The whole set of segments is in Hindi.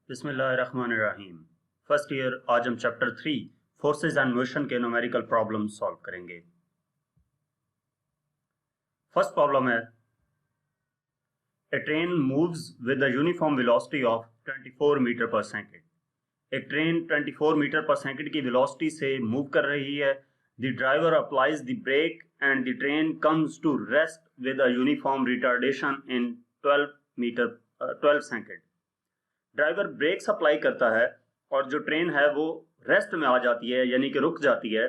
बिस्मिल्लाहिर्रहमानिर्रहीम। फर्स्ट ईयर आज हम चैप्टर 3 फोर्सेस एंड मोशन के न्यूमेरिकल प्रॉब्लम सॉल्व करेंगे। फर्स्ट प्रॉब्लम है a train moves with a uniform velocity of 24 metre per second. एक ट्रेन 24 मीटर पर सेकंड की वेलोसिटी से मूव कर रही है। The driver applies the brake and the train comes to rest with a uniform retardation in 12 second. Driver brake apply करता है और जो ट्रेन है वो रेस्ट में आ जाती है, यानी कि रुक जाती है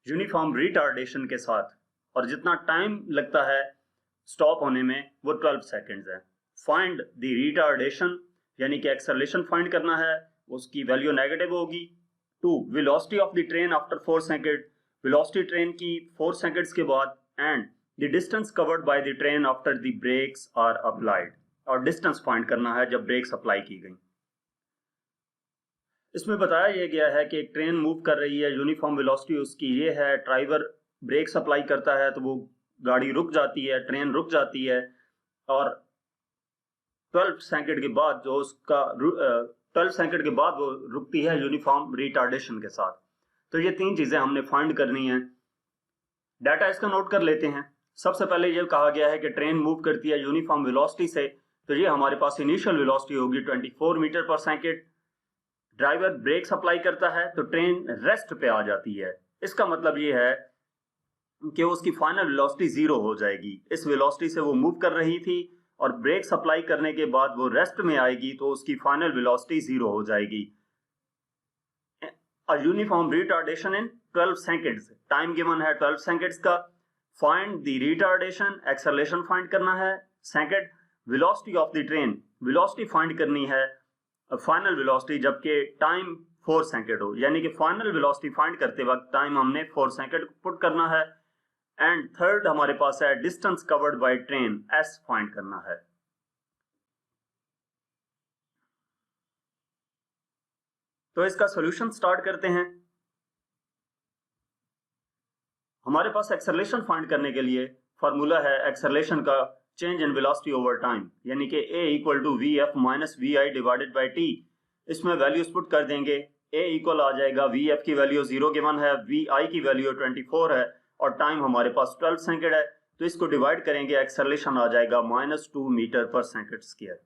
यूनिफॉर्म रिटार्डेशन के साथ, और जितना टाइम लगता है स्टॉप होने में वो 12 सेकंड्स है। फाइंड द रिटार्डेशन यानी कि एक्सेलरेशन फाइंड करना है, उसकी वैल्यू नेगेटिव होगी। 2 velocity of the train after 4 second, velocity train की 4 सेकंड्स के बाद, and the distance covered by the train after the brakes are applied, और डिस्टेंस फाइंड करना है जब ब्रेक्स अप्लाई की गई। इसमें बताया यह गया है कि एक ट्रेन मूव कर रही है, यूनिफॉर्म वेलोसिटी उसकी ये है, ड्राइवर ब्रेक अप्लाई करता है तो वो गाड़ी रुक जाती है, ट्रेन रुक जाती है, और 12 सेकंड के बाद जो उसका 12 सेकंड के बाद वो रुकती है यूनिफॉर्म रिटार्डेशन के साथ। तो ये तीन चीजें हमने फाइंड करनी है। डाटा इसका नोट कर लेते हैं। सबसे पहले ये कहा गया है कि ट्रेन मूव करती है यूनिफॉर्म वेलोसिटी से, तो ये हमारे पास इनिशियल वेलोसिटी होगी 24 metre per second. Driver brake apply करता है तो ट्रेन रेस्ट पे आ जाती है। इसका मतलब ये है कि उसकी फाइनल वेलोसिटी 0 हो जाएगी। इस वेलोसिटी से वो मूव कर रही थी और ब्रेक अप्लाई करने के बाद वो रेस्ट में आएगी तो उसकी फाइनल वेलोसिटी 0 हो जाएगी। A uniform retardation in 12 seconds, time given है 12 सेकंड्स का। Find the retardation, acceleration find करना है। Second, velocity of the train, velocity find करनी है, फाइनल वेलोसिटी, जबकि टाइम 4 सेकंड हो, यानी कि फाइनल वेलोसिटी फाइंड करते वक्त टाइम हमने 4 सेकंड पुट करना है। एंड थर्ड हमारे पास है distance covered by train, S find करना है। तो इसका सॉल्यूशन स्टार्ट करते हैं। हमारे पास एक्सेलरेशन फाइंड करने के लिए फार्मूला है एक्सेलरेशन का change in velocity over time, यानी कि a equal to V F minus V I divided by T. इसमें वैल्यूज पुट कर देंगे। a इक्वल आ जाएगा, वी एफ की वैल्यू 0 गिवन है, वी आई की वैल्यू 24 है, और टाइम हमारे पास 12 सेकंड है। तो इसको डिवाइड करेंगे, एक्सेलरेशन आ जाएगा -2 meter per second square.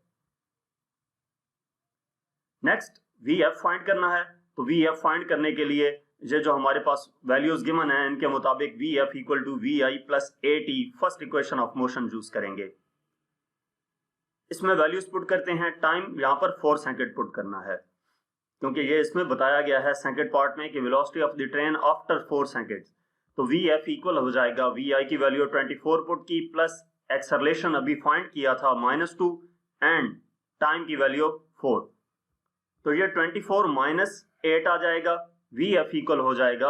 Next V F find करना है, तो वी एफ फाइंड करने के लिए ये जो हमारे पास वैल्यूज गिवन है इनके मुताबिक V F equal to V I plus A T, first equation of motion use करेंगे। इसमें वैल्यूज पुट करते हैं। टाइम यहाँ पर 4 सेकंड पुट करना है, क्योंकि ये इसमें बताया गया है सेकंड पार्ट में कि velocity of the train after 4 second. तो वी एफ इक्वल हो जाएगा, वी आई की वैल्यू 24 पुट की, प्लस एक्सेलरेशन अभी फाइंड किया था -2, एंड टाइम की वैल्यू 4। तो ये 24 माइनस 8 आ जाएगा। वी एफ इक्वल हो जाएगा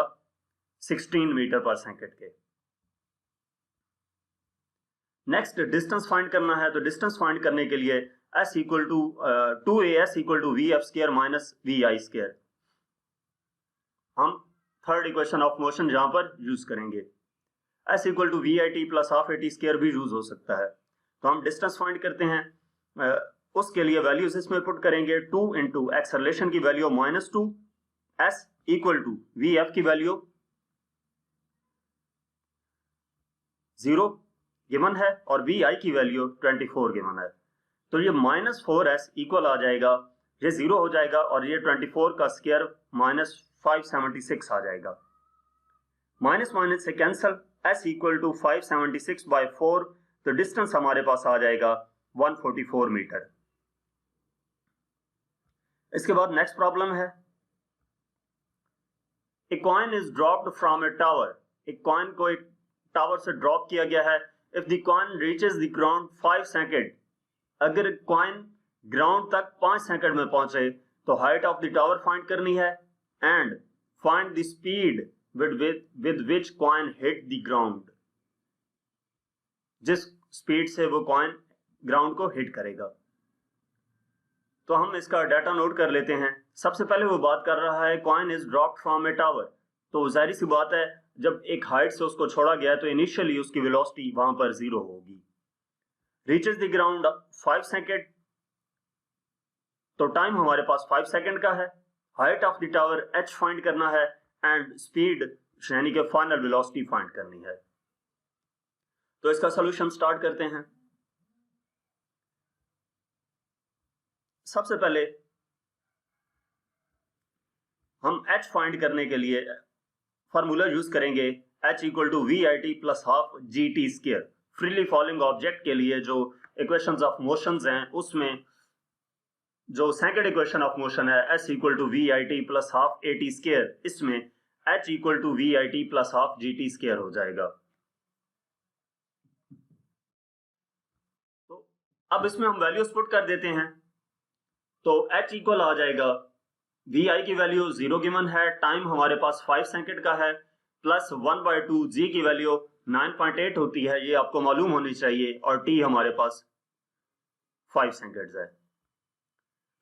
16 मीटर पर सेकंड के। नेक्स्ट डिस्टेंस फाइंड करना है, तो डिस्टेंस फाइंड करने के लिए s equal to 2as equal to V F square minus V I square, हम थर्ड इक्वेशन ऑफ मोशन यहां पर यूज करेंगे। s equal to V I T plus half A T square भी यूज हो सकता है। तो हम डिस्टेंस फाइंड करते हैं, उसके लिए वैल्यूज इसमें पुट करेंगे। 2 इंटू एक्सेलरेशन की value -2, s equal to V F की वैल्यू 0 गिवन है और वी आई की वैल्यू 24 गिवन है। तो ये -4s इक्वल आ जाएगा, ये 0 हो जाएगा, और ये 24 का स्क्वायर -576 आ जाएगा। माइनस माइनस से cancel, s equal to 576 by 4, तो डिस्टेंस हमारे पास आ जाएगा 144 मीटर। इसके बाद नेक्स्ट प्रॉब्लम है, a coin is dropped from a tower. एक कॉइन को एक टावर से ड्रॉप किया गया है। If the coin reaches the ground 5 second, अगर कॉइन ग्राउंड तक 5 सेकंड में पहुंचे तो height of the tower find करनी है, and find the speed with which coin hit the ground, जिस स्पीड से वो कॉइन ग्राउंड को हिट करेगा। तो हम इसका डाटा नोट कर लेते हैं। सबसे पहले वो बात कर रहा है coin is dropped from a tower, तो जाहिर सी बात है जब एक हाइट से उसको छोड़ा गया तो इनिशियली उसकी वेलोसिटी वहां पर 0 होगी। रीचेस द ग्राउंड 5 सेकंड, तो टाइम हमारे पास 5 सेकंड का है, height of the tower h find करना है एंड स्पीड यानी कि फाइनल वेलोसिटी फाइंड करनी है। तो इसका सॉल्यूशन स्टार्ट करते हैं। सबसे पहले हम h फाइंड करने के लिए फार्मूला यूज करेंगे h equal to V I T plus half G T square. Freely falling object के लिए जो इक्वेशंस ऑफ मोशंस हैं उसमें जो सेकंड इक्वेशन ऑफ मोशन है s equal to V I T plus half A T square, इसमें h equal to V I T plus half G T square हो जाएगा। तो अब इसमें हम वैल्यूज पुट कर देते हैं। तो h इक्वल आ जाएगा वी आई की वैल्यू 0 गिवन है, टाइम हमारे पास 5 सेकंड का है, प्लस 1/2 जी की वैल्यू 9.8 होती है, ये आपको मालूम होनी चाहिए, और t हमारे पास 5 सेकंड्स है।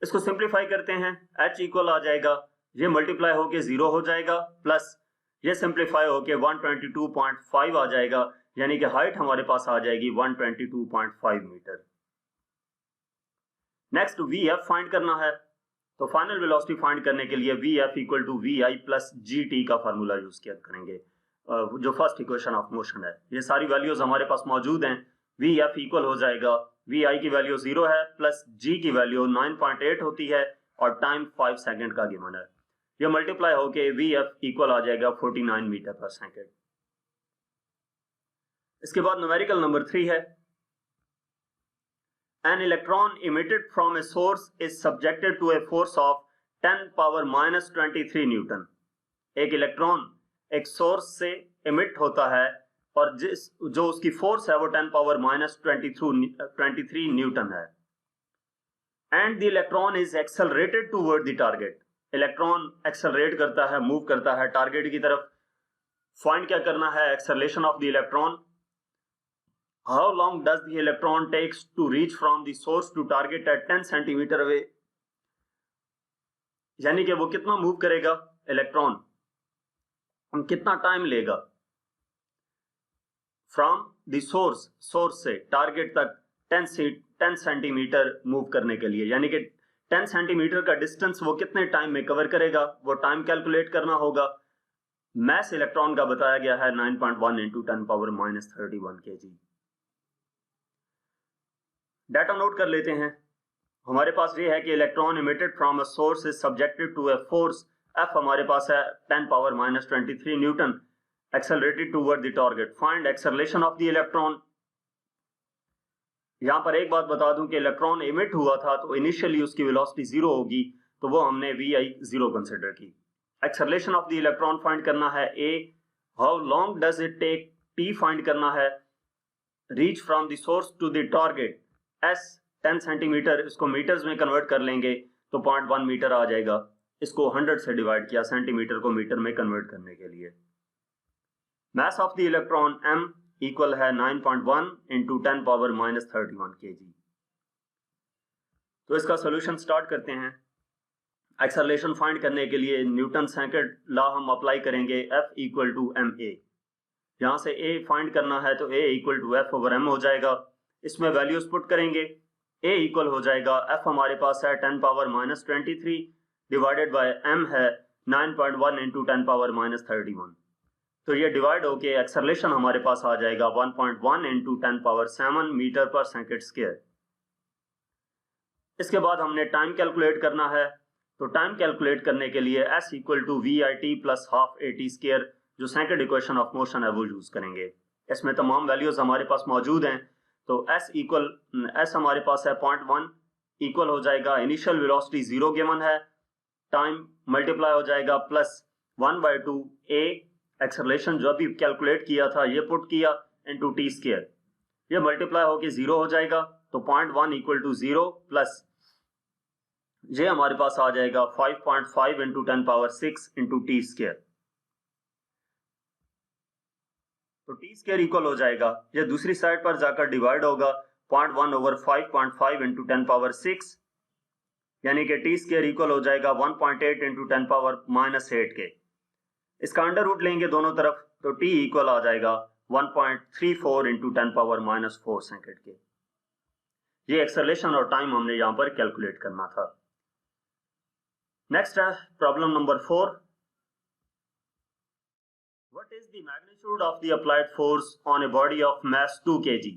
इसको सिंप्लीफाई करते हैं, h इक्वल आ जाएगा, ये मल्टीप्लाई होके 0 हो जाएगा, प्लस ये सिंप्लीफाई होके 122.5 आ जाएगा, यानी कि हाइट हमारे पास आ जाएगी 122.5 meter. Next V F find करना है। तो फाइनल वेलोसिटी फाइंड करने के लिए V F equal to V I plus G T का फार्मूला यूज किया करेंगे, जो फर्स्ट इक्वेशन ऑफ मोशन है। ये सारी वैल्यूज हमारे पास मौजूद हैं। वी एफ इक्वल हो जाएगा, वी आई की वैल्यू 0 है, प्लस जी की वैल्यू 9.8 होती है, और टाइम 5 सेकंड का गिवन है। ये मल्टीप्लाई होके वी एफ इक्वल आ जाएगा 49 मीटर पर सेकंड। इसके बाद न्यूमेरिकल नंबर 3 है, an electron emitted from a source is subjected to a force of 10 power minus 23 Newton. एक इलेक्ट्रॉन एक सोर्स से इमिट होता है और जो उसकी फोर्स है वो 10 पावर माइनस 23 न्यूटन है। And the electron is accelerated toward the target. Electron accelerate करता है, मूव करता है टारगेट की तरफ। फाइंड क्या करना है, acceleration of the electron. How long does the electron takes to reach from the source to target at 10 centimeter away? यानी कि वो कितना मूव करेगा इलेक्ट्रॉन, कितना टाइम लेगा फ्रॉम द सोर्स से टारगेट तक 10 सेंटीमीटर मूव करने के लिए, यानी कि 10 सेंटीमीटर का डिस्टेंस वो कितने टाइम में कवर करेगा, वो टाइम कैलकुलेट करना होगा। मैस इलेक्ट्रॉन का बताया गया है 9.1 into 10 power minus 31 kg। Data note कर लेते हैं। हमारे पास ये है कि electron emitted from a source is subjected to a force F हमारे पास है 10 power minus 23 newton, accelerated toward the target. Find acceleration of the electron. यहां पर एक बात बता दूं कि इलेक्ट्रॉन इमिट हुआ था तो इनिशियली उसकी वेलोसिटी 0 होगी, तो वो हमने VI 0 कंसिडर की। Acceleration of the electron find करना है A। How long does it take, T find करना है। Reach from the source to the target, S 10 centimeter, इसको मीटर्स में कन्वर्ट कर लेंगे तो 0.1 मीटर आ जाएगा। इसको 100 से डिवाइड किया सेंटीमीटर को मीटर में कन्वर्ट करने के लिए। Mass of the electron M equal है 9.1 इंटू 10 पावर माइनस 31 kg। तो इसका सोल्यूशन स्टार्ट करते हैं। एक्सेलरेशन फाइंड करने के लिए न्यूटन सेकंड लॉ हम अप्लाई करेंगे, F इक्वल टू ma। यहां से A फाइंड करना है तो A equal to F over M हो जाएगा। इसमें वैल्यूज पुट करेंगे, A इक्वल हो जाएगा, F हमारे पास है 10 power minus 23 divided by M है 9.1 इंटू 10 पावर माइनस 31। तो ये डिवाइड होके एक्सेलरेशन हमारे पास आ जाएगा 1.1 into 10 power 7 metre per second square. इसके बाद हमने टाइम कैलकुलेट करना है। तो टाइम कैलकुलेट करने के लिए S equal to V I T plus half A T square, जो सेकंड इक्वेशन ऑफ मोशन है वो यूज करेंगे। इसमें तमाम वैल्यूज हमारे पास मौजूद हैं। तो S हमारे पास है 0.1 इक्वल हो जाएगा, इनिशियल वेलोसिटी 0 गिवन है, टाइम मल्टीप्लाई हो जाएगा प्लस 1/2 A एक्सेलरेशन जो अभी कैलकुलेट किया था ये पुट किया इंटू टी स्क्वायर, ये मल्टीप्लाई होके 0 हो जाएगा। तो 0.1 इक्वल टू 0 प्लस ये हमारे पास आ जाएगा 5.5 into 10 power 6 into T square. तो टी स्क्वायर इक्वल हो जाएगा, ये दूसरी साइड पर जाकर डिवाइड होगा 0.1 ओवर 5.5 इंटू 10 पावर 6, यानी कि टी स्क्वायर इक्वल हो जाएगा 1.8 इंटू 10 पावर माइनस 8 के। इसका अंडर रूट लेंगे दोनों तरफ तो टी इक्वल आ जाएगा 1.34 इंटू 10 पावर माइनस 4 सेकंड के। ये एक्सेलरेशन और टाइम हमने यहाँ पर कैलकुलेट करना था। नेक्स्ट है problem number 4. What is the magnitude of the applied force on a body of mass 2 kg?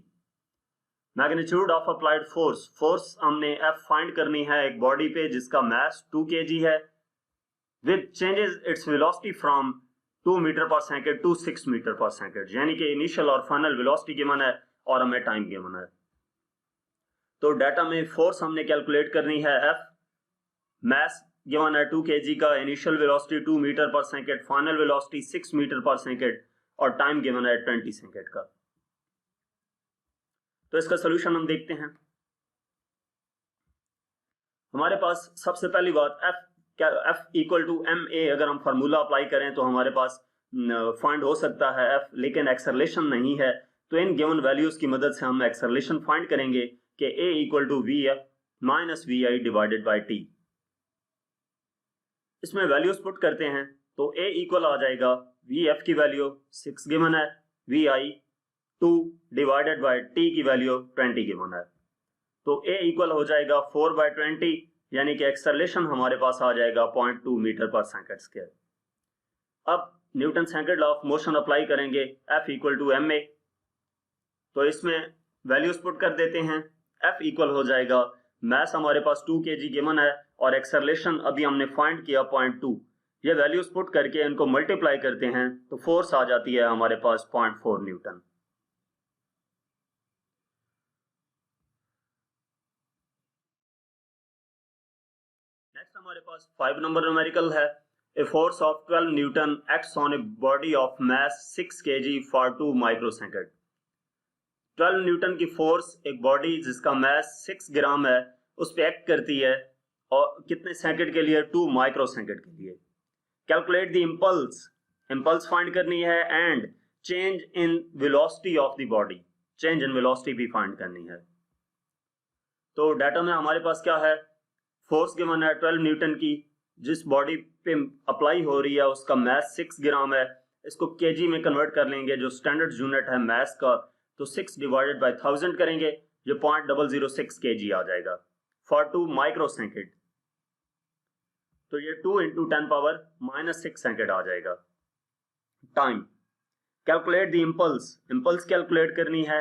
Magnitude of applied force, force हमने F फाइंड करनी है एक बॉडी पे जिसका मास 2 kg है, with changes its velocity from 2 meter per second to 6 meter per second, यानी कि इनिशियल और फाइनल वेलोसिटी गिवन है और हमें टाइम गिवन है. तो डाटा में फोर्स हमने कैलकुलेट करनी है F, मास गिवन है 2 kg का, initial velocity 2 meter per second, final velocity 6 meter per second और टाइम गिवन है 20 सेकेंड का. तो इसका सोल्यूशन हम देखते हैं. हमारे पास सबसे पहली बात F इक्वल टू ma, अगर हम फार्मूला अप्लाई करें तो हमारे पास फाइंड हो सकता है F, लेकिन एक्सेलरेशन नहीं है. तो इन गिवन वैल्यूज की मदद से हम एक्सेलरेशन फाइंड करेंगे कि a इक्वल टू vf माइनस vi डिवाइडेड बाई t. इसमें वैल्यूज पुट करते हैं तो a इक्वल आ जाएगा vf की वैल्यू 6 गिवन है, vi 2 डिवाइडेड बाई t की वैल्यू 20 गिवन है. तो a इक्वल हो जाएगा 4 बाई 20, यानी कि एक्सेलरेशन हमारे पास आ जाएगा 0.2 मीटर पर सेकेंड स्क्वायर. अब Newton second law of motion apply करेंगे F इक्वल टू ma. तो इसमें वैल्यूज पुट कर देते हैं. F इक्वल हो जाएगा, मास हमारे पास 2 kg गिवन है और एक्सेलरेशन अभी हमने फाइंड किया 0.2. ये वैल्यूज पुट करके इनको मल्टीप्लाई करते हैं तो फोर्स आ जाती है हमारे पास 0.4 न्यूटन. नेक्स्ट हमारे पास 5 नंबर न्यूमेरिकल है. A force of 12 Newton acts on a body of mass 6 kg for 2 microsecond. 12 Newton की फोर्स एक बॉडी जिसका मास 6 ग्राम है उस पर एक्ट करती है और कितने सेकंड के लिए? 2 माइक्रोसेकंड के लिए. Calculate the impulse, impulse find करनी है and change in velocity of the body, change in velocity भी फाइंड करनी है. तो डाटा में हमारे पास क्या है? फोर्स गिवन है 12 न्यूटन की, जिस बॉडी पे अप्लाई हो रही है उसका मास 6 ग्राम है. इसको केजी में कन्वर्ट कर लेंगे जो स्टैंडर्ड यूनिट है मास का, तो 6 डिवाइडेड बाय 1000 करेंगे, जो 0.006 kg आ जाएगा फॉर 2 माइक्रोसेकंड. तो ये 2 इंटू 10 पावर -6 सेकेंड आ जाएगा. Time, calculate the impulse, impulse calculate करनी है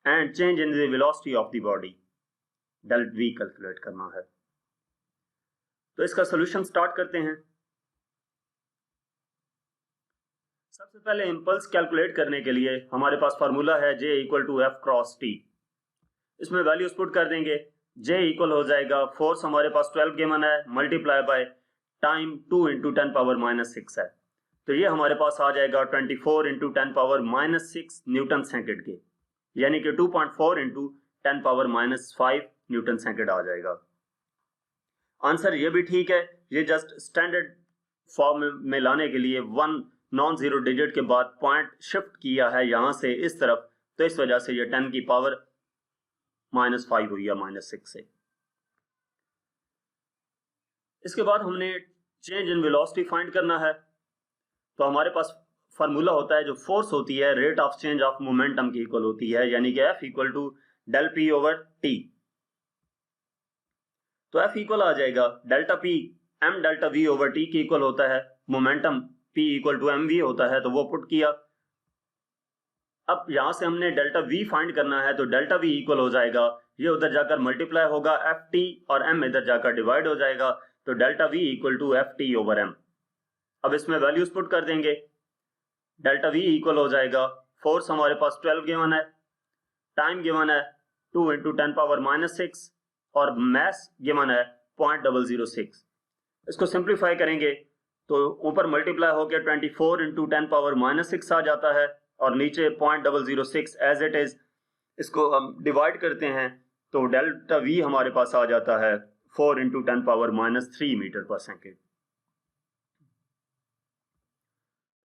and change in the velocity of the body, del v calculate करना है. तो इसका सॉल्यूशन स्टार्ट करते हैं. सबसे पहले इंपल्स कैलकुलेट करने के लिए हमारे पास फार्मूला है J equal to F cross T. इसमें वैल्यूज पुट कर देंगे. J इक्वल हो जाएगा, फोर्स हमारे पास 12 गिवन है, multiply by time 2 into 10 power -6 है. तो ये हमारे पास आ जाएगा 24 इंटू 10 पावर -6 न्यूटन सेकेंड के, यानी कि 2.4 इंटू 10 पावर -5 न्यूटन सेकेंड आ जाएगा. आंसर ये भी ठीक है. ये जस्ट स्टैंडर्ड फॉर्म में लाने के लिए 1 नॉन जीरो डिजिट के बाद पॉइंट शिफ्ट किया है यहां से इस तरफ, तो इस वजह से ये 10 की पावर -5 हुई है -6 से. इसके बाद हमने चेंज इन वेलोसिटी फाइंड करना है. तो हमारे पास फार्मूला होता है, जो फोर्स होती है rate of change of momentum की इक्वल होती है, यानी कि F equal to del P over T. तो F इक्वल आ जाएगा delta P m delta V over T की इक्वल होता है. Momentum P equal to mv होता है, तो वो पुट किया. अब यहां से हमने डेल्टा V फाइंड करना है, तो डेल्टा V इक्वल हो जाएगा, ये उधर जाकर मल्टीप्लाई होगा ft और m इधर जाकर डिवाइड हो जाएगा, तो delta V equal to ft over m. अब इसमें वैल्यूज पुट कर देंगे. डेल्टा V इक्वल हो जाएगा, फोर्स हमारे पास 12 गिवन है, टाइम गिवन है 2 इंटू 10 पावर -6 और मास गिवन है 0.006. इसको सिंप्लीफाई करेंगे तो ऊपर मल्टीप्लाई होकर 24 इंटू 10 पावर -6 आ जाता है और नीचे 0.006 एज इट इज. इसको हम डिवाइड करते हैं तो डेल्टा V हमारे पास आ जाता है 4 into 10 power -3 metre per second.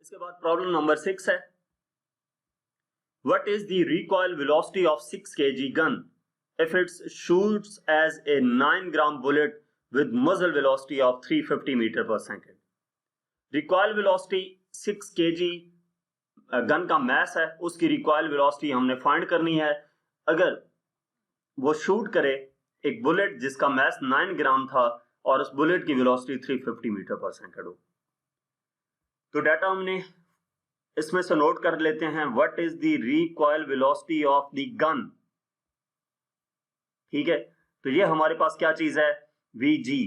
इसके बाद प्रॉब्लम नंबर 6 है. What is the recoil velocity of 6 kg gun if it shoots as a 9 gram bullet with muzzle velocity of 350 meter per second? Recoil velocity 6 kg gun का मास है, उसकी रिकॉइल वेलोसिटी हमने फाइंड करनी है. अगर वो शूट करे एक बुलेट जिसका मास 9 ग्राम था और उस बुलेट की वेलोसिटी 350 मीटर पर सेकंड हो। तो डाटा हमने इसमें से नोट कर लेते हैं। What is the recoil velocity of the gun. ठीक है, तो ये हमारे पास क्या चीज है, Vg,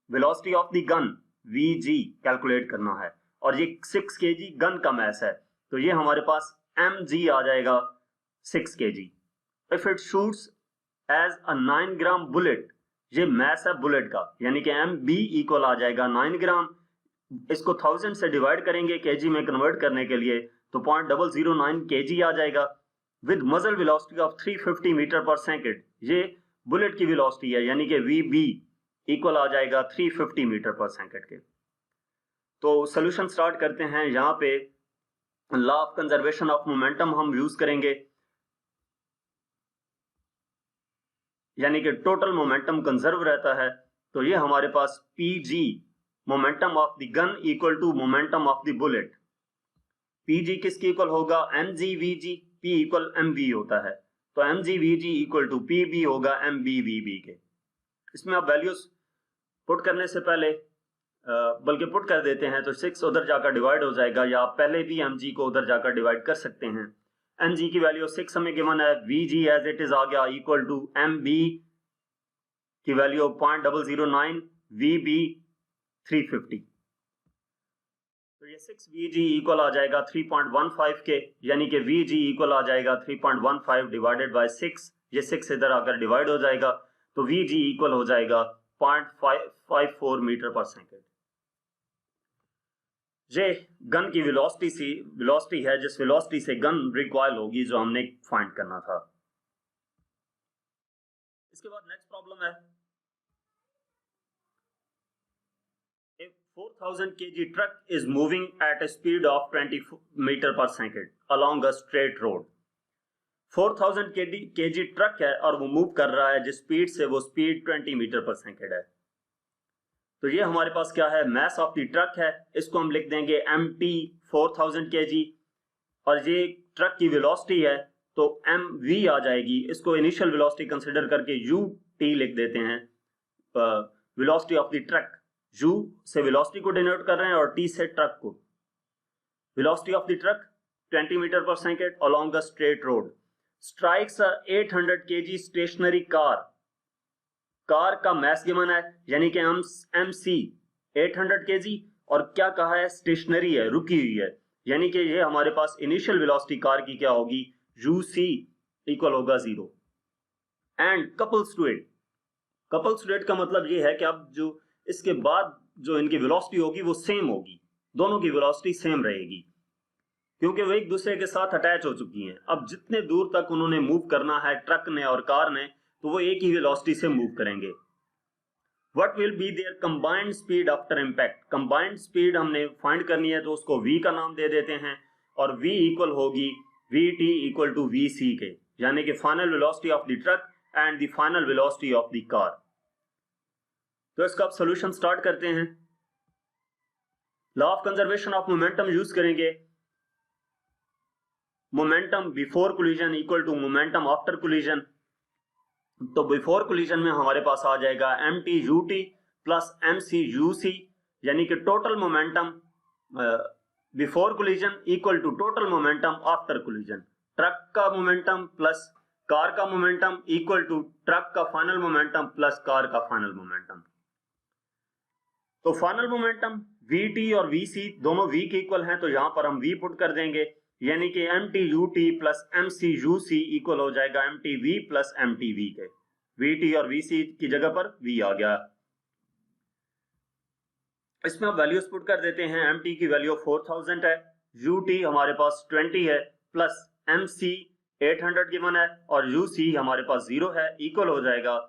velocity of the gun Vg calculate करना है। और ये 6 kg गन का मैस है, तो ये हमारे पास mg आ जाएगा 6 kg। If it shoots as a 9 gram bullet, ये मैस है बुलेट का, यानी कि mb इक्वल आ जाएगा 9 ग्राम। इसको 1000 से डिवाइड करेंगे केजी में कन्वर्ट करने के लिए, तो 0.009 kg आ जाएगा विद मजल velocity of 350 metre per second. ये बुलेट की वेलोसिटी है, यानी कि Vb इक्वल आ जाएगा 350 मीटर पर सेकंड के। तो सोल्यूशन स्टार्ट करते हैं। यहाँ पे law of conservation of momentum हम यूज करेंगे, यानी कि टोटल मोमेंटम कंजर्व रहता है। तो ये हमारे पास Pg momentum of the gun equal to momentum of the bullet. Pg किसके इक्वल होगा, mg Vg, P equal mv होता है, तो mg Vg equal to Pb होगा mb Vb के। इसमें आप वैल्यूज पुट करने से पहले बल्कि पुट कर देते हैं, तो 6 उधर जाकर डिवाइड हो जाएगा, या आप पहले भी mg को उधर जाकर डिवाइड कर सकते हैं। mg की वैल्यू 6 हमें गिवन है, Vg एज इट इज आ गया इक्वल टू mb की वैल्यू 0.009, Vb 350। तो ये 6 Vg इक्वल आ जाएगा 3.15 के, यानी कि Vg इक्वल आ जाएगा 3.15 डिवाइडेड बाय 6। ये 6 इधर आकर डिवाइड हो जाएगा, तो Vg इक्वल हो जाएगा 0.554 मीटर पर सेकंड। ये गन की वेलोसिटी है, जिस वेलोसिटी से गन रिकॉइल होगी, जो हमने फाइंड करना था। इसके बाद नेक्स्ट प्रॉब्लम है, 4000 kg truck is moving at a speed of 20 meter per second along a straight road। 4000 kg truck है और वो मूव कर रहा है जिस स्पीड से, वो स्पीड 20 मीटर पर सेकंड है। तो ये हमारे पास क्या है, मैस ऑफ द ट्रक है, इसको हम लिख देंगे mt 4000 kg, और ये ट्रक की वेलोसिटी है तो mv आ जाएगी। इसको इनिशियल वेलोसिटी कंसिडर करके ut लिख देते हैं, velocity of the truck. u से वेलोसिटी को डिनोट कर रहे हैं और t से ट्रक को। Velocity of the truck 20 metre per second along a straight road, strikes a 800 kg stationary car. Car का मैस गिवन है, यानी कि mc 800 kg, और क्या कहा है, स्टेशनरी है, रुकी हुई है, यानी कि ये हमारे पास इनिशियल वेलोसिटी कार की क्या होगी, uc इक्वल होगा 0। And couples to it, couples to it का मतलब ये है कि अब जो इसके बाद जो इनकी वेलोसिटी होगी वो सेम होगी, दोनों की वेलोसिटी सेम रहेगी, क्योंकि वो एक दूसरे के साथ अटैच हो चुकी हैं। अब जितने दूर तक उन्होंने मूव करना है ट्रक ने और कार ने, तो वो एक ही वेलोसिटी से मूव करेंगे। What will be there combined speed after impact. Combined speed हमने फाइंड करनी है, तो उसको v का नाम दे देते हैं, और v इक्वल होगी vt इक्वल टू vc के, यानी कि final velocity of the truck and the final velocity of the car. तो इसका अब सोल्यूशन स्टार्ट करते हैं। Law of conservation of momentum use करेंगे। Momentum before collision equal to momentum after collision. तो बिफोर कोलिजन में हमारे पास आ जाएगा mt ut plus mc uc, यानी कि total momentum before collision equal to total momentum after collision. Truck का मोमेंटम प्लस कार का मोमेंटम इक्वल टू ट्रक का फाइनल मोमेंटम प्लस कार का फाइनल मोमेंटम। तो फाइनल मोमेंटम Vt और Vc दोनों V के इक्वल हैं, तो यहां पर हम V पुट कर देंगे, यानी कि mt ut plus mc uc equal हो जाएगा mtv प्लस mtv के। Vt और Vc की जगह पर V आ गया। इसमें हम वैल्यूज पुट कर देते हैं। mt की वैल्यू 4000 है, ut हमारे पास 20 है, प्लस mc 800 गिवन है, और uc हमारे पास 0 है, इक्वल हो जाएगा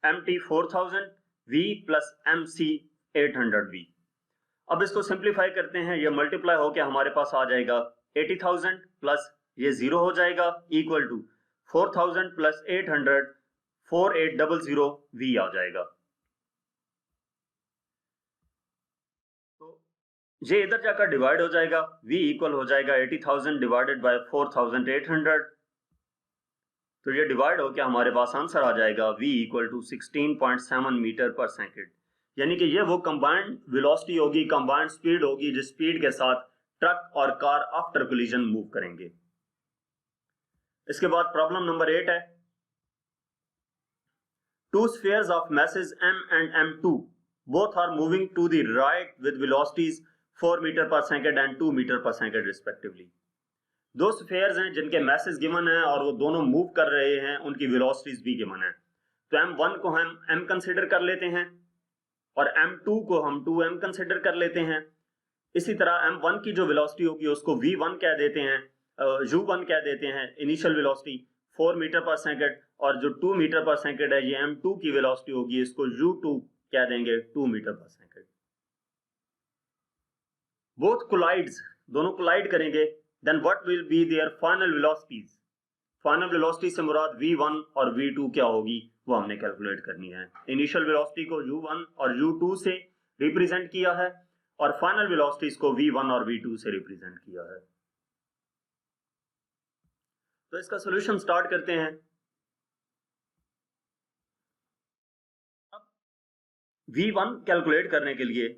mt 4000 V plus mc 800v। अब इसको सिंप्लीफाई करते हैं, ये मल्टीप्लाई होकर हमारे पास आ जाएगा 80,000 प्लस ये 0 हो जाएगा इक्वल टू 4000 प्लस 800 4800v आ जाएगा। तो ये इधर जाकर डिवाइड हो जाएगा, v इक्वल हो जाएगा 80,000 डिवाइडेड बाय 4800। तो ये डिवाइड होकर हमारे पास आंसर आ जाएगा v equal to 16.7 metre per second, यानी कि ये वो कंबाइंड वेलोसिटी होगी, कंबाइंड स्पीड होगी जिस स्पीड के साथ ट्रक और कार आफ्टर कोलिजन मूव करेंगे। इसके बाद प्रॉब्लम नंबर 8 है, two spheres of masses m and m2 both are moving to the right with velocities 4 metre per second and 2 meter per second respectively. दो स्फेयर्स हैं जिनके मैसेज गिवन है और वो दोनों मूव कर रहे हैं, उनकी वेलोसिटीज भी गिवन है। तो m1 को हम m कंसिडर कर लेते हैं और m2 को हम 2m कंसिडर कर लेते हैं। इसी तरह m1 की जो वेलोसिटी होगी उसको v1 कह देते हैं, u1 कह देते हैं, initial velocity 4 metre per second, और जो 2 मीटर पर सेकंड है ये m2 की वेलोसिटी होगी, इसको u2 कह देंगे 2 meter per second. Both collides, दोनों कोलाइड करेंगे, then what will be there final velocities. Final velocity से मुराद v1 और v2 क्या होगी वो हमने कैलकुलेट करनी है। इनिशियल वेलोसिटी को u1 और u2 से रिप्रेजेंट किया है और फाइनल वेलोसिटीज को v1 और v2 से रिप्रेजेंट किया है। तो इसका सॉल्यूशन स्टार्ट करते हैं। अब v1 कैलकुलेट करने के लिए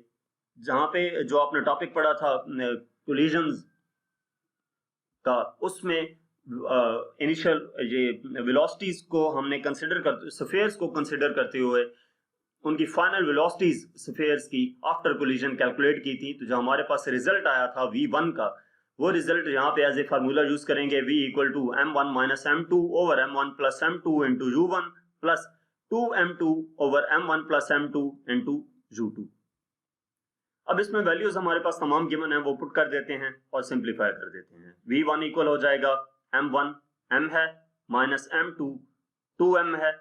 जहां पे जो आपने टॉपिक पढ़ा था कोलिजन्स का, उसमें इनिशियल ये वेलोसिटीज को हमने कंसिडर करते, स्फीयर्स को कंसिडर करते हुए उनकी फाइनल वेलोसिटीज स्फीयर्स की आफ्टर कोलिजन कैलकुलेट की थी। तो जो हमारे पास रिजल्ट आया था v1 का, वो रिजल्ट यहाँ पे एज ए फार्मूला यूज करेंगे, v equal to m1 minus m2 over m1 plus m2 into u1 plus 2m2 over m1 plus m2 into u2। अब इसमें वैल्यूज हमारे पास तमाम गिवन है, वो पुट कर देते हैं और सिंप्लीफाई कर देते हैं। v1 इक्वल हो जाएगा m1 m है माइनस m2 2m है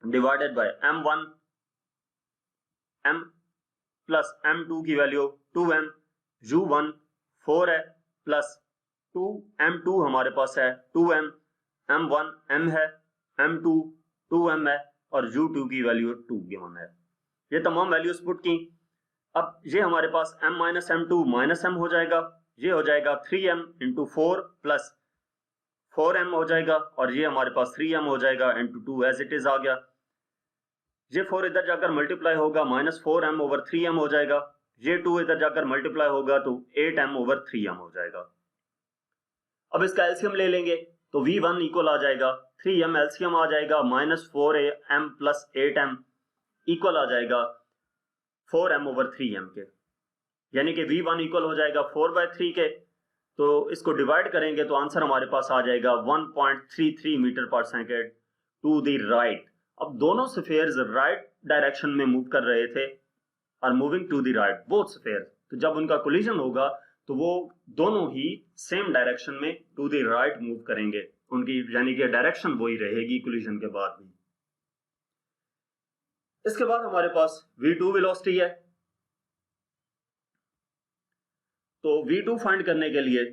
divided by m1 m plus m2 की वैल्यू 2m, u1 4 है प्लस 2m2 हमारे पास है 2m, m1 m है, m2 2m है और u2 की वैल्यू 2 गिवन है। ये तमाम वैल्यूज पुट की। अब ये हमारे पास m minus m2 minus m हो जाएगा, ये हो जाएगा 3m इंटू 4 प्लस 4m हो जाएगा और ये हमारे पास 3m हो जाएगा इंटू 2 एज इट इज आ गया। ये 4 इधर जाकर मल्टीप्लाई होगा, माइनस 4m ओवर 3m हो जाएगा, ये 2 इधर जाकर मल्टीप्लाई होगा तो 8m ओवर 3m हो जाएगा। अब इसका एलसीएम ले लेंगे तो v1 इक्वल आ जाएगा 3m, एलसीएम आ जाएगा minus 4m plus 8m equal आ जाएगा 4m ओवर 3m के, यानी कि v1 इक्वल हो जाएगा 4/3 के। तो इसको डिवाइड करेंगे तो आंसर हमारे पास आ जाएगा 1.33 metre per second to the right. अब दोनों स्फीयर्स राइट डायरेक्शन में मूव कर रहे थे और moving to the right both spheres, तो जब उनका कोलिजन होगा तो वो दोनों ही सेम डायरेक्शन में टू द राइट मूव करेंगे, उनकी यानी कि डायरेक्शन वही रहेगी कोलिजन के बाद भी। इसके बाद हमारे पास v2 वेलोसिटी है, तो v2 फाइंड करने के लिए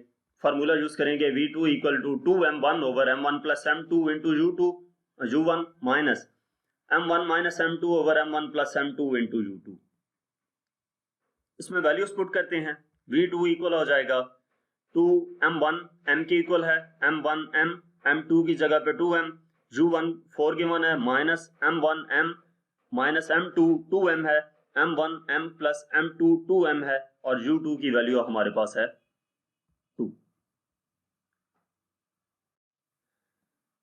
फार्मूला यूज करेंगे, v2 equal to 2m1 over m1 plus m2 into u1 minus m1 minus m2 over m1 plus m2 into u2। इसमें वैल्यूज पुट करते हैं, v2 इक्वल हो जाएगा 2m1 m के इक्वल है m1 m, m2 की जगह पे 2m, u1 4 गिवन है minus m1 m minus m2 2m है, m1 m plus m2 2m है और u2 की वैल्यू हमारे पास है 2।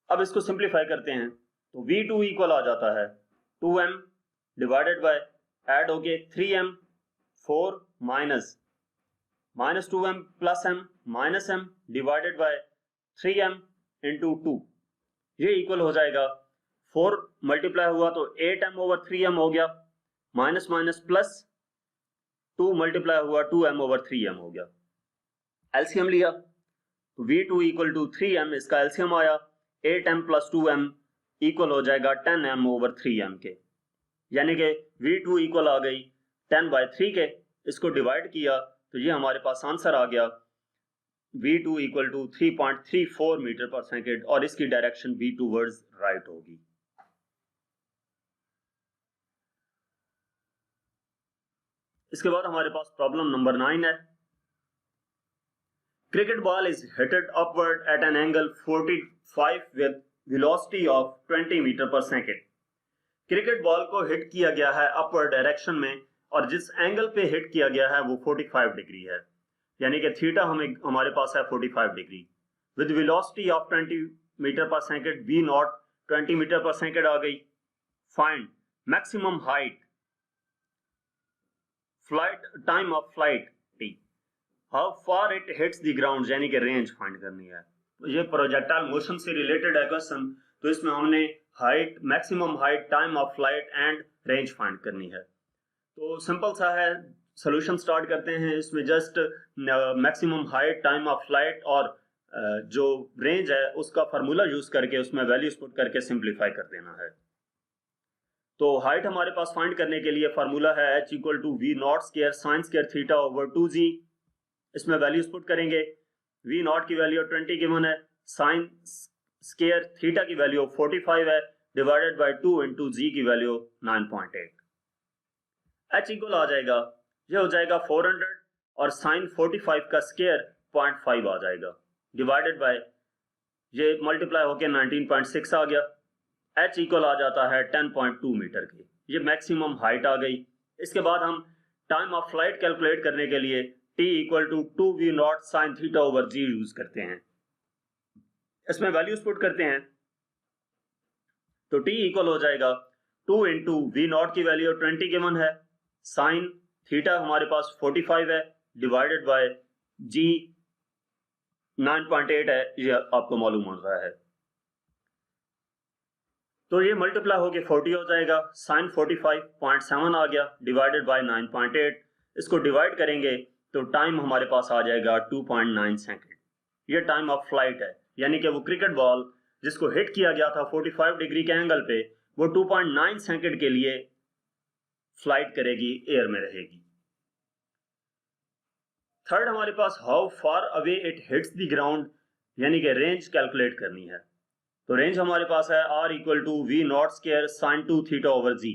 अब इसको सिंप्लीफाई करते हैं तो v2 इक्वल आ जाता है 2m डिवाइडेड बाय ऐड हो गए 3m 4 minus 2m plus m minus m divided by 3m into 2, ये इक्वल हो जाएगा 4 मल्टीप्लाई हुआ तो 8m ओवर 3m हो गया, माइनस माइनस प्लस 2 मल्टीप्लाई हुआ 2m ओवर 3m हो गया। एलसीएम लिया तो v2 इक्वल टू 3m, इसका एलसीएम आया 8m प्लस 2m इक्वल हो जाएगा 10m ओवर 3m के, यानी कि v2 इक्वल आ गई 10/3 के। इसको डिवाइड किया तो ये हमारे पास आंसर आ गया v2 equal to 3.34 metre per second और इसकी डायरेक्शन v टूवर्ड्स राइट होगी। इसके बाद हमारे पास प्रॉब्लम नंबर 9 है, cricket ball is headed upward at an angle 45 with velocity of 20 meter per second. Cricket ball को हिट किया गया है अपवर्ड डायरेक्शन में और जिस एंगल पे हिट किया गया है वो 45 डिग्री है, यानी कि थीटा हमारे पास है 45 degree. With velocity of 20 metre per second V naught 20 metre per second आ गई। Find maximum height, flight time of flight T, how far it hits the ground, यानी कि रेंज फाइंड करनी है। ये प्रोजेक्टाइल मोशन से रिलेटेड है क्वेश्चन, तो इसमें हमने height, maximum height, time of flight and range find करनी है। तो सिंपल सा है, सॉल्यूशन स्टार्ट करते हैं। इसमें just maximum height, time of flight और जो रेंज है उसका फार्मूला यूज करके उसमें वैल्यूज पुट करके सिंप्लीफाई कर देना है। तो हाइट हमारे पास फाइंड करने के लिए फार्मूला है h equal to we naught square sine square theta over 2g। इसमें वैल्यूज पुट करेंगे। वी नॉट की वैल्यू 20 गिवन है, साइन स्क्वायर थीटा की वैल्यू 45 है, डिवाइडेड बाय 2 इंटू जी की वैल्यू 9.8। h इक्वल आ जाएगा, ये हो जाएगा 400 और साइन 45 का स्क्वायर 0.5 आ जाएगा, डिवाइडेड बाय ये मल्टीप्लाई होके 19.6 आ गया। h इक्वल आ जाता है 10.2 मीटर की। ये मैक्सिमम हाइट आ गई। इसके बाद हम टाइम ऑफ फ्लाइट कैलकुलेट करने के लिए t equal to 2v naught sine theta over g use करते हैं। इसमें वैल्यूज पुट करते हैं तो t इक्वल हो जाएगा 2 इंटू वी नॉट की वैल्यू 20 गिवन है, साइन थीटा हमारे पास 45 है, डिवाइडेड बाय g 9.8 है, ये आपको मालूम हो रहा है। तो ये मल्टीप्लाई होके 40 हो जाएगा, साइन 45.7 आ गया, डिवाइडेड बाय 9.8। इसको डिवाइड करेंगे तो टाइम हमारे पास आ जाएगा 2.9 सेकेंड। ये टाइम ऑफ फ्लाइट है, यानी कि वो क्रिकेट बॉल जिसको हिट किया गया था 45 डिग्री के एंगल पे, वो 2.9 सेकेंड के लिए फ्लाइट करेगी, एयर में रहेगी। थर्ड हमारे पास how far away it hits the ground, यानी कि रेंज कैलकुलेट करनी है। तो रेंज हमारे पास है r equal to we naught square sine 2 theta over g।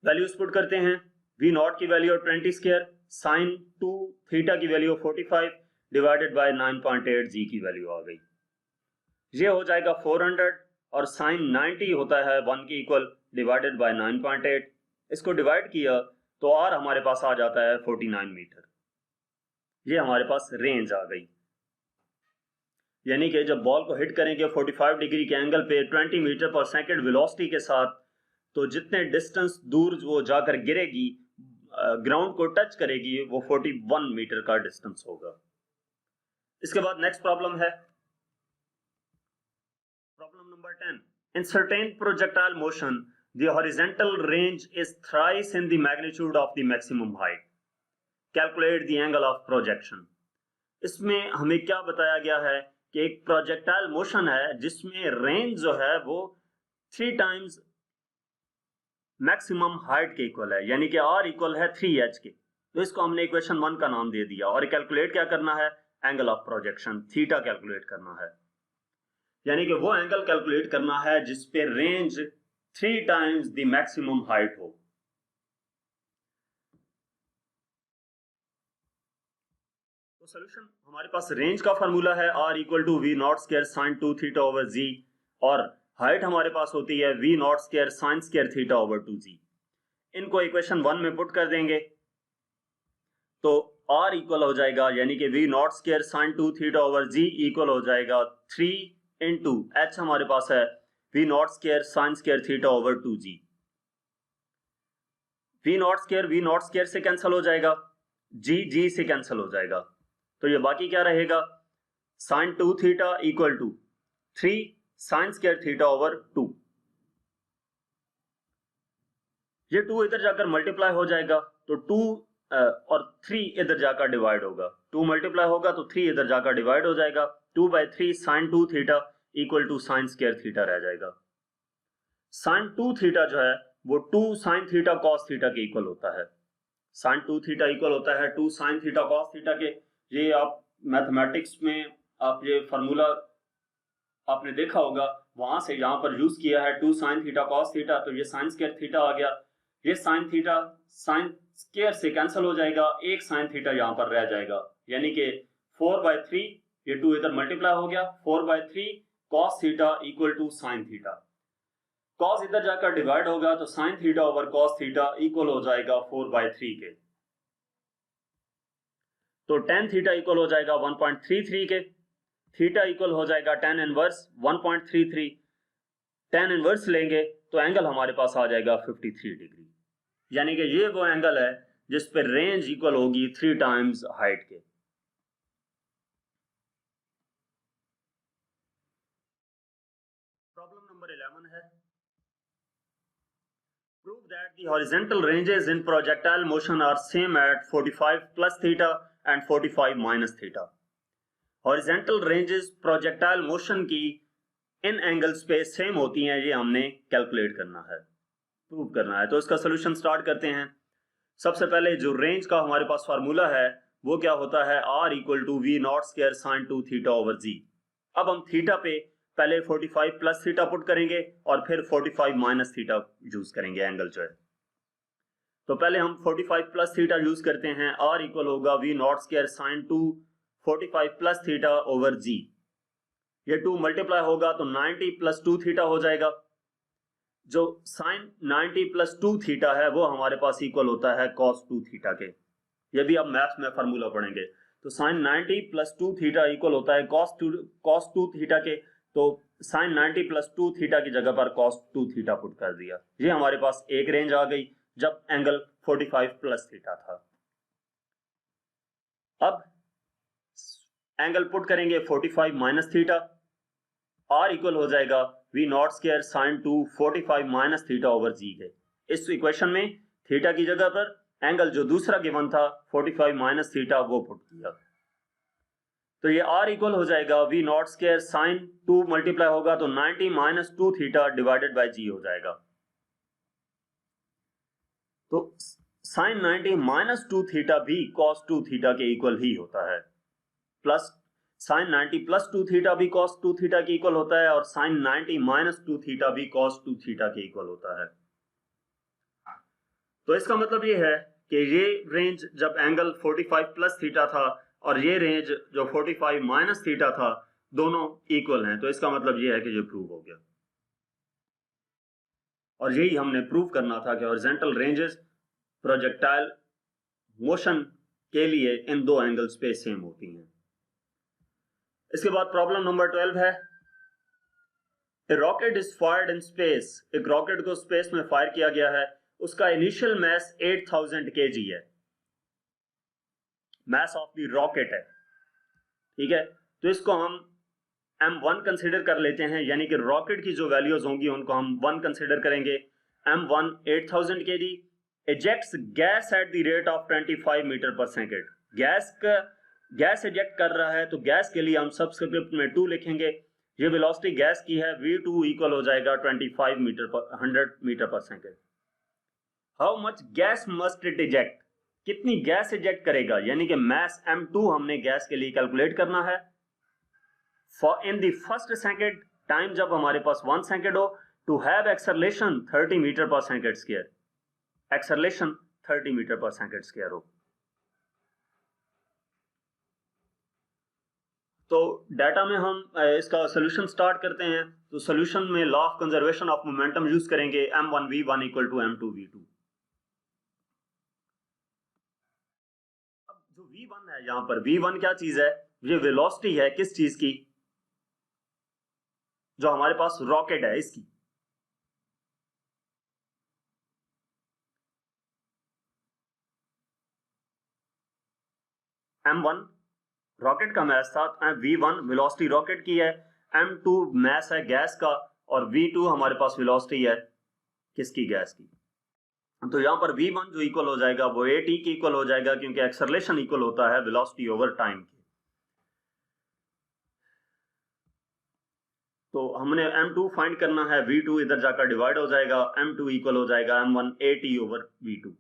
Values put करते हैं। वी नॉट की वैल्यू 20 स्क्वायर, साइन 2 थीटा की वैल्यू 45, डिवाइडेड बाय 9.8 g की वैल्यू आ गई। ये हो जाएगा 400 और साइन 90 होता है 1 की इक्वल, डिवाइडेड बाय 9.8। इसको डिवाइड किया तो r हमारे पास आ जाता है 49 मीटर। ये हमारे पास रेंज आ गई, यानी कि जब बॉल को हिट करेंगे 45 डिग्री के एंगल पे 20 मीटर पर सेकंड वेलोसिटी के साथ, तो जितने डिस्टेंस दूर वो जाकर गिरेगी, ग्राउंड को टच करेगी, वो 41 मीटर का डिस्टेंस होगा। इसके बाद नेक्स्ट प्रॉब्लम है problem number 10। In certain projectile motion the horizontal range is thrice in the magnitude of the maximum height, calculate the angle of projection. इसमें हमें क्या बताया गया है कि एक प्रोजेक्टाइल मोशन है जिसमें रेंज जो है वो 3 टाइम्स मैक्सिमम हाइट के इक्वल है, यानी कि r इक्वल है 3h के। तो इसको हमने इक्वेशन 1 का नाम दे दिया और कैलकुलेट क्या करना है, angle of projection theta calculate करना है, यानी कि वो एंगल कैलकुलेट करना है जिस पे range 3 times the maximum height हो। तो सोल्यूशन हमारे पास रेंज का फार्मूला है r equal to we naught square sine 2 theta over g और हाइट हमारे पास होती है V naught square sine square theta over 2g। इनको इक्वेशन 1 में पुट कर देंगे तो r इक्वल हो जाएगा, यानी कि V naught square sine 2 theta over g equal हो जाएगा 3 इंटू h हमारे पास है V naught square sine square theta over 2g। V naught square से कैंसिल हो जाएगा, g से कैंसिल हो जाएगा, तो ये बाकी क्या रहेगा, sine 2 theta equal to 3 sine square theta over 2। ये 2 इधर जाकर मल्टीप्लाई हो जाएगा तो 2 और 3 इधर जाकर डिवाइड होगा, 2 मल्टीप्लाई होगा तो 3 इधर जाकर डिवाइड हो जाएगा, 2/3 sine 2 theta equal to sine square theta रह जाएगा। साइन 2 थीटा जो है वो 2 साइन थीटा कॉस थीटा के इक्वल होता है। साइन 2 थीटा इक्वल होता है 2 साइन थीटा कॉस थीटा के। ये आप मैथमेटिक्स में आप ये फार्मूला आपने देखा होगा, वहां से यहाँ पर यूज किया है 2 साइन थीटा कॉस थीटा, तो ये साइन स्क्वायर थीटा आ गया। ये साइन थीटा साइन स्क्वायर से कैंसिल हो जाएगा, एक साइन थीटा यहाँ पर रह जाएगा, यानी कि 4/3, ये 2 इधर मल्टीप्लाई हो गया, 4/3 cos theta equal to sine theta. Cos इधर जाकर डिवाइड होगा तो sine theta over cos theta equal हो जाएगा 4/3 के। तो टेन थीटा इक्वल हो जाएगा 1.33 के, थीटा इक्वल हो जाएगा टेन इनवर्स 1.33, टेन इनवर्स लेंगे तो एंगल हमारे पास आ जाएगा 53 डिग्री। यानी कि ये वो एंगल है जिस पे रेंज इक्वल होगी 3 टाइम्स हाइट के। प्रॉब्लम नंबर 11 है, prove that the horizontal ranges in projectile motion are same at 45 plus theta and 45 minus theta। Horizontal ranges projectile motion की इन एंगल्स पे सेम होती हैं, ये हमने कैलकुलेट करना है, प्रूव करना है। तो इसका सोल्यूशन स्टार्ट करते हैं। सबसे पहले जो रेंज का हमारे पास फार्मूला है वो क्या होता है, R equal to we naught square sine 2 theta over g. अब हम थीटा पे पहले 45 प्लस थीटा पुट करेंगे और फिर 45 माइनस थीटा यूज करेंगे एंगल जो है। तो पहले हम 45 प्लस थीटा यूज करते हैं, R इक्वल होगा v naught square sine 2 45 plus theta over g. ये 2 मल्टीप्लाई होगा तो 90 प्लस 2 थीटा हो जाएगा। जो साइन 90 प्लस 2 थीटा है वो हमारे पास इक्वल होता है कॉस 2 थीटा के। ये भी आप मैथ्स में फार्मूला पढ़ेंगे। तो साइन 90 प्लस 2 थीटा इक्वल होता है कॉस 2 थीटा के। तो साइन 90 प्लस 2 थीटा की जगह पर कॉस 2 थीटा पुट कर दिया। ये हमारे पास एक रेंज आ गई जब एंगल 45 प्लस थीटा था। अब एंगल पुट करेंगे 45 माइनस थीटा, R इक्वल हो जाएगा we naught square sine 2 45 minus theta over g के। इस इक्वेशन में थीटा की जगह पर एंगल जो दूसरा गिवन था 45 माइनस थीटा वो पुट किया। तो ये R इक्वल हो जाएगा we naught square sine 2 multiply होगा तो 90 minus 2 theta divided by G हो जाएगा। तो साइन 90 माइनस 2 थीटा भी कॉस 2 थीटा के इक्वल ही होता है, प्लस साइन 90 प्लस 2 थीटा भी कॉस 2 थीटा के इक्वल होता है और साइन 90 माइनस 2 थीटा भी कॉस 2 थीटा के इक्वल होता है। तो इसका मतलब ये है कि ये रेंज जब एंगल 45 प्लस थीटा था और ये रेंज जो 45 माइनस थीटा था दोनों इक्वल हैं। तो इसका मतलब ये है कि ये प्रूव हो गया। और यही हमने प्रूव करना था कि हॉरिजॉन्टल रेंजेस प्रोजेक्टाइल मोशन के लिए इन दो एंगल्स पे सेम होती हैं। इसके बाद प्रॉब्लम नंबर 12 है, a rocket is fired in space. एक रॉकेट को स्पेस में फायर किया गया है, उसका इनिशियल मास 8000 kg है, मास ऑफ द रॉकेट है, ठीक है। तो इसको हम m1 कंसीडर कर लेते हैं, यानी कि रॉकेट की जो वैल्यूज होंगी उनको हम 1 कंसीडर करेंगे। m1 8000 kg ejects gas at the rate of 25 metre per second. Gas eject कर रहा है तो गैस के लिए हम सबस्क्रिप्ट में 2 लिखेंगे। ये वेलोसिटी गैस की है, v2 इक्वल हो जाएगा 25 मीटर पर 100 metre per second. How much gas must it eject, कितनी गैस इजेक्ट करेगा, यानी कि मास m2 हमने गैस के लिए कैलकुलेट करना है। For in the first second time जब हमारे पास 1 सेकेंड हो, to have acceleration 30 metre per second square, acceleration 30 metre per second square हो। तो डाटा में हम इसका सोल्यूशन स्टार्ट करते हैं। तो सोल्यूशन में law of conservation of momentum use करेंगे, m1v1 इक्वल टू m2v2। अब जो v1 है, यहां पर v1 क्या चीज है, ये वेलोसिटी है किस चीज की, जो हमारे पास रॉकेट है इसकी। m1 रॉकेट का मास था, v1 वेलोसिटी रॉकेट की है, m2 मास है गैस का और v2 हमारे पास वेलोसिटी है किसकी, गैस की। तो यहां पर v1 जो इक्वल हो जाएगा वो at की इक्वल हो जाएगा, क्योंकि एक्सेलरेशन इक्वल होता है वेलोसिटी ओवर टाइम के। तो हमने m2 फाइंड करना है, v2 इधर जाकर डिवाइड हो जाएगा, m2 इक्वल हो जाएगा m1 at ओवर v2।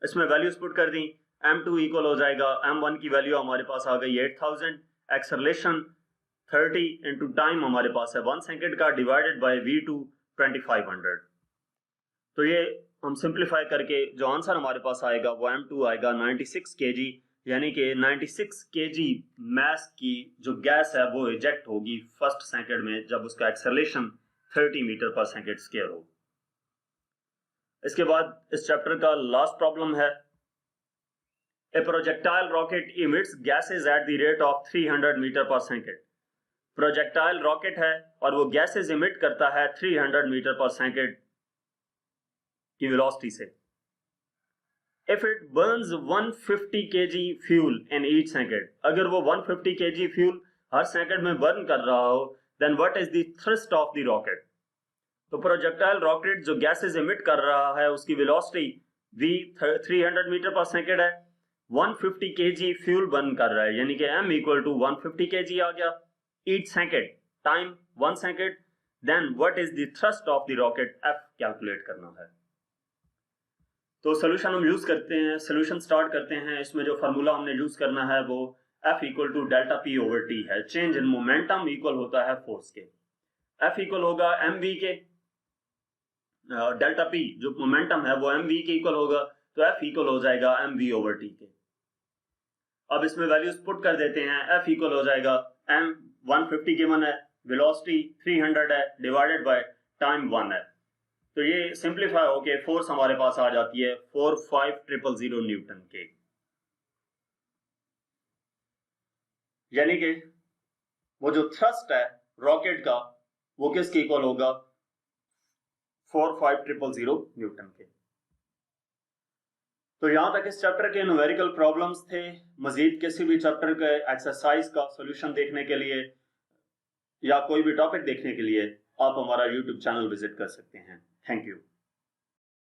इसमें वैल्यूज पुट कर दी, m2 इक्वल हो जाएगा, m1 की वैल्यू हमारे पास आ गई 8000, एक्सेलरेशन 30 इंटू टाइम हमारे पास है 1 सेकेंड का, डिवाइडेड बाय v2 2500। तो ये हम सिंप्लीफाई करके जो आंसर हमारे पास आएगा वो m2 आएगा 96 kg, यानी कि 96 kg मास की जो गैस है वो इजेक्ट होगी फर्स्ट सेकेंड में जब उसका acceleration 30 metre per second square हो। इसके बाद इस चैप्टर का लास्ट प्रॉब्लम है, a projectile rocket emits gases at the rate of 300 metre per second. Projectile rocket है और वो गैसेज इमिट करता है 300 मीटर पर सेकेंड की वेलोसिटी से। If it burns 150 kg fuel in each second, अगर वो 150 kg फ्यूल हर सेकेंड में बर्न कर रहा हो, then what is the thrust of the rocket. तो प्रोजेक्टाइल रॉकेट जो गैसेज इमिट कर रहा है उसकी velocity v 300 metre per second है, 150 kg फ्यूल बर्न कर रहा है, यानी कि m इक्वल टू 150 kg आ गया each second time 1 second. Then what is the thrust of the rocket, f calculate करना है। तो सोल्यूशन हम यूज करते हैं, सोल्यूशन स्टार्ट करते हैं। इसमें जो फार्मूला हमने यूज करना है वो F equal to delta P over T है। चेंज इन मोमेंटम इक्वल होता है फोर्स के। F इक्वल होगा mv के, डेल्टा P जो मोमेंटम है वो mv के इक्वल होगा, तो F इक्वल हो जाएगा mv ओवर T के। अब इसमें वैल्यूज पुट कर देते हैं। F इक्वल हो जाएगा m 150 गिवन है, वेलोसिटी 300 है, डिवाइडेड बाय टाइम 1 है। तो ये सिंप्लीफाई होके फोर्स हमारे पास आ जाती है 45000 न्यूटन के, यानी कि वो जो थ्रस्ट है रॉकेट का वो किसके इक्वल होगा, 45000 न्यूटन के। तो यहां तक इस चैप्टर के न्यूमेरिकल प्रॉब्लम्स थे। मजीद किसी भी चैप्टर के एक्सरसाइज का सॉल्यूशन देखने के लिए या कोई भी टॉपिक देखने के लिए आप हमारा YouTube चैनल विजिट कर सकते हैं। Thank you.